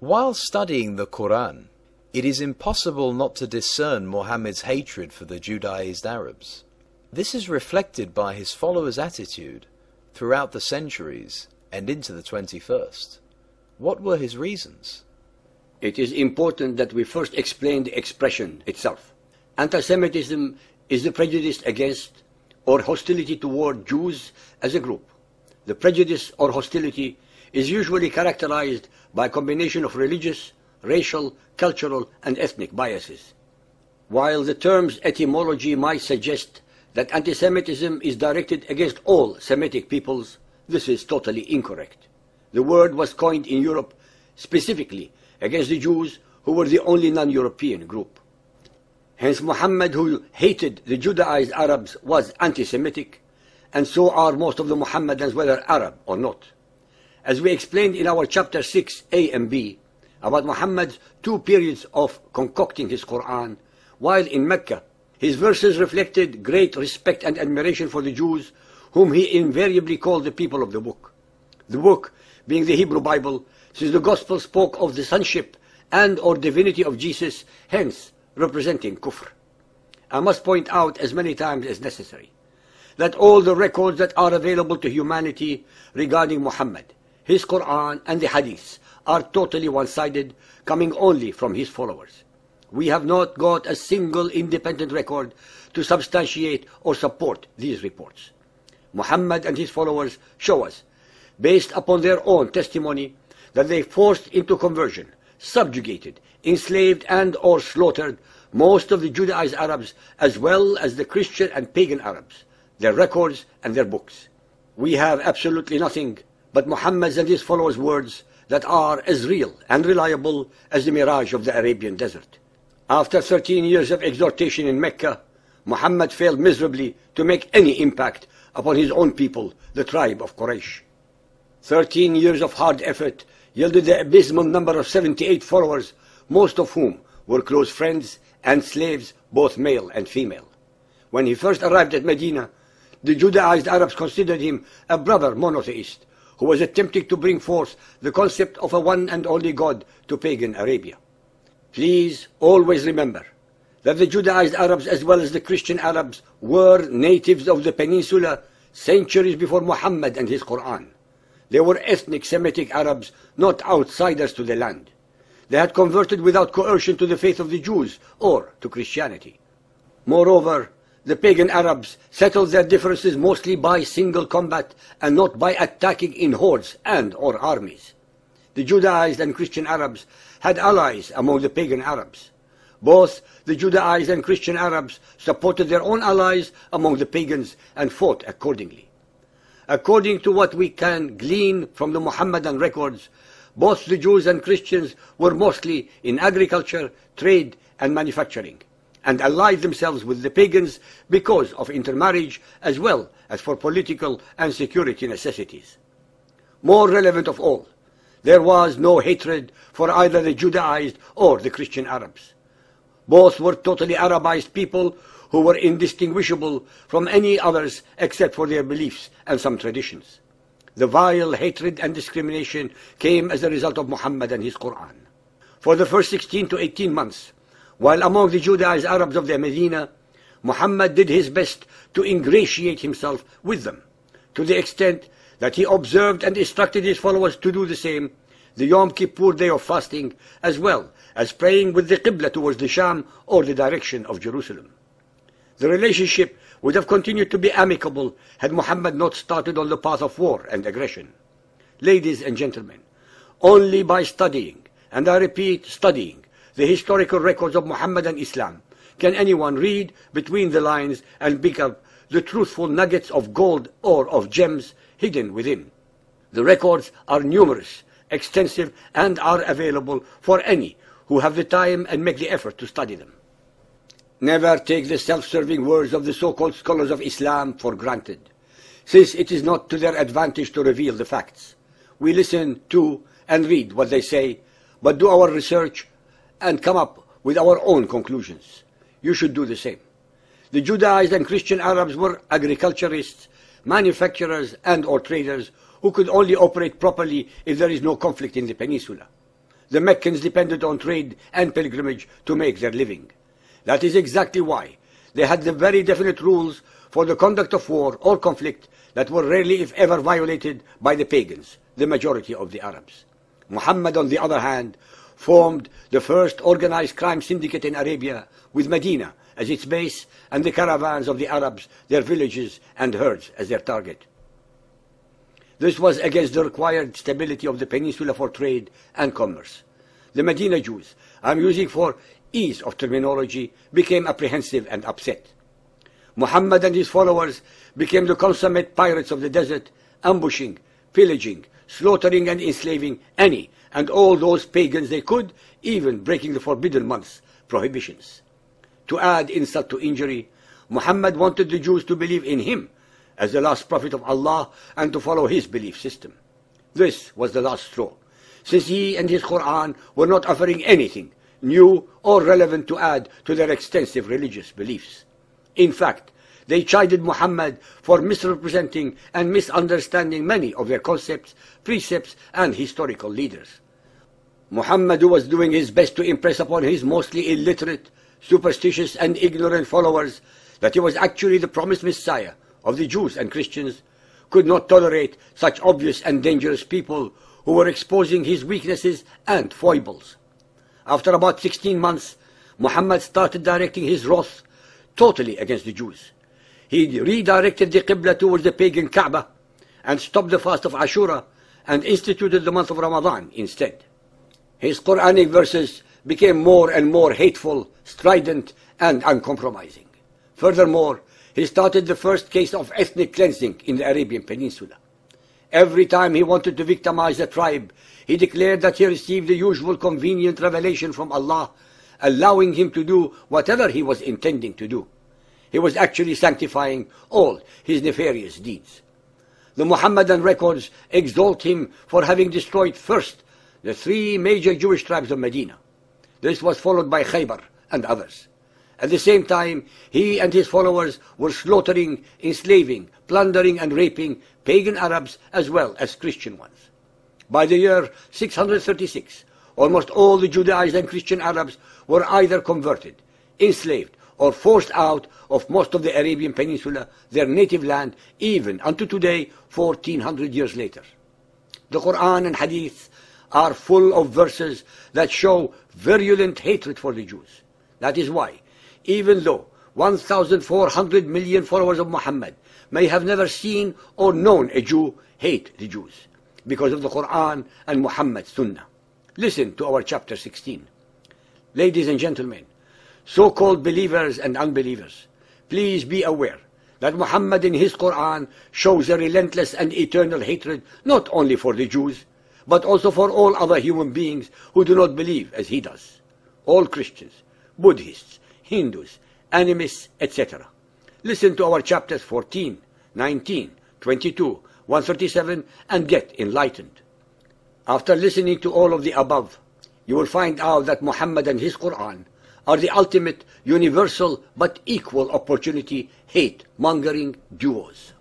While studying the Quran, it is impossible not to discern Muhammad's hatred for the Judaized Arabs. This is reflected by his followers' attitude throughout the centuries and into the 21st. What were his reasons? It is important that we first explain the expression itself. Anti-Semitism is the prejudice against or hostility toward Jews as a group. The prejudice or hostility is usually characterized by a combination of religious, racial, cultural, and ethnic biases. While the term's etymology might suggest that anti-Semitism is directed against all Semitic peoples, this is totally incorrect. The word was coined in Europe specifically against the Jews, who were the only non-European group. Hence Muhammad, who hated the Judaized Arabs, was anti-Semitic, and so are most of the Muhammadans, whether Arab or not. As we explained in our chapter 6a and b about Muhammad's two periods of concocting his Quran, while in Mecca, his verses reflected great respect and admiration for the Jews, whom he invariably called the people of the book. The book being the Hebrew Bible, since the Gospel spoke of the sonship and or divinity of Jesus, hence representing kufr. I must point out as many times as necessary that all the records that are available to humanity regarding Muhammad, his Quran and the Hadiths are totally one-sided, coming only from his followers. We have not got a single independent record to substantiate or support these reports. Muhammad and his followers show us, based upon their own testimony, that they forced into conversion, subjugated, enslaved and or slaughtered most of the Judaized Arabs as well as the Christian and pagan Arabs, their records and their books. We have absolutely nothing but Muhammad's and his followers' words that are as real and reliable as the mirage of the Arabian desert. After 13 years of exhortation in Mecca, Muhammad failed miserably to make any impact upon his own people, the tribe of Quraysh. 13 years of hard effort yielded the abysmal number of 78 followers, most of whom were close friends and slaves, both male and female. When he first arrived at Medina, the Judaized Arabs considered him a brother monotheist who was attempting to bring forth the concept of a one and only God to pagan Arabia. Please always remember that the Judaized Arabs as well as the Christian Arabs were natives of the peninsula centuries before Muhammad and his Quran. They were ethnic Semitic Arabs, not outsiders to the land. They had converted without coercion to the faith of the Jews or to Christianity. Moreover, the pagan Arabs settled their differences mostly by single combat and not by attacking in hordes and or armies. The Judaized and Christian Arabs had allies among the pagan Arabs. Both the Judaized and Christian Arabs supported their own allies among the pagans and fought accordingly. According to what we can glean from the Muhammadan records, both the Jews and Christians were mostly in agriculture, trade and manufacturing, and allied themselves with the pagans because of intermarriage as well as for political and security necessities. More relevant of all, there was no hatred for either the Judaized or the Christian Arabs. Both were totally Arabized people who were indistinguishable from any others except for their beliefs and some traditions. The vile hatred and discrimination came as a result of Muhammad and his Quran. For the first 16 to 18 months, while among the Judaized Arabs of the Medina, Muhammad did his best to ingratiate himself with them, to the extent that he observed and instructed his followers to do the same, the Yom Kippur day of fasting, as well as praying with the Qibla towards the Sham or the direction of Jerusalem. The relationship would have continued to be amicable had Muhammad not started on the path of war and aggression. Ladies and gentlemen, only by studying, and I repeat studying, the historical records of Muhammad and Islam can anyone read between the lines and pick up the truthful nuggets of gold or of gems hidden within. The records are numerous, extensive, and are available for any who have the time and make the effort to study them. Never take the self-serving words of the so-called scholars of Islam for granted, since it is not to their advantage to reveal the facts. We listen to and read what they say, but do our research and come up with our own conclusions. You should do the same. The Judaized and Christian Arabs were agriculturists, manufacturers and or traders who could only operate properly if there is no conflict in the peninsula. The Meccans depended on trade and pilgrimage to make their living. That is exactly why they had the very definite rules for the conduct of war or conflict that were rarely, if ever, violated by the pagans, the majority of the Arabs. Muhammad, on the other hand, formed the first organized crime syndicate in Arabia, with Medina as its base and the caravans of the Arabs, their villages and herds as their target. This was against the required stability of the peninsula for trade and commerce. The Medina Jews, I'm using for ease of terminology, became apprehensive and upset. Muhammad and his followers became the consummate pirates of the desert, ambushing, pillaging, slaughtering and enslaving any and all those pagans they could, even breaking the forbidden months, prohibitions. To add insult to injury, Muhammad wanted the Jews to believe in him as the last prophet of Allah and to follow his belief system. This was the last straw, since he and his Quran were not offering anything new or relevant to add to their extensive religious beliefs. In fact, they chided Muhammad for misrepresenting and misunderstanding many of their concepts, precepts, and historical leaders. Muhammad, who was doing his best to impress upon his mostly illiterate, superstitious, and ignorant followers that he was actually the promised Messiah of the Jews and Christians, could not tolerate such obvious and dangerous people who were exposing his weaknesses and foibles. After about 16 months, Muhammad started directing his wrath totally against the Jews. He redirected the Qibla towards the pagan Kaaba and stopped the fast of Ashura and instituted the month of Ramadan instead. His Quranic verses became more and more hateful, strident, and uncompromising. Furthermore, he started the first case of ethnic cleansing in the Arabian Peninsula. Every time he wanted to victimize a tribe, he declared that he received the usual convenient revelation from Allah, allowing him to do whatever he was intending to do. He was actually sanctifying all his nefarious deeds. The Muhammadan records exalt him for having destroyed first the 3 major Jewish tribes of Medina. This was followed by Khaybar and others. At the same time, he and his followers were slaughtering, enslaving, plundering and raping pagan Arabs as well as Christian ones. By the year 636, almost all the Judaized and Christian Arabs were either converted, enslaved, or forced out of most of the Arabian Peninsula, their native land, even unto today, 1400 years later. The Quran and Hadith are full of verses that show virulent hatred for the Jews. That is why, even though 1,400 million followers of Muhammad may have never seen or known a Jew, hate the Jews because of the Quran and Muhammad's Sunnah. Listen to our chapter 16. Ladies and gentlemen, so-called believers and unbelievers, please be aware that Muhammad in his Quran shows a relentless and eternal hatred not only for the Jews, but also for all other human beings who do not believe as he does. All Christians, Buddhists, Hindus, animists, etc. Listen to our chapters 14, 19, 22, 137 and get enlightened. After listening to all of the above, you will find out that Muhammad and his Quran are the ultimate, universal, but equal opportunity hate-mongering duos.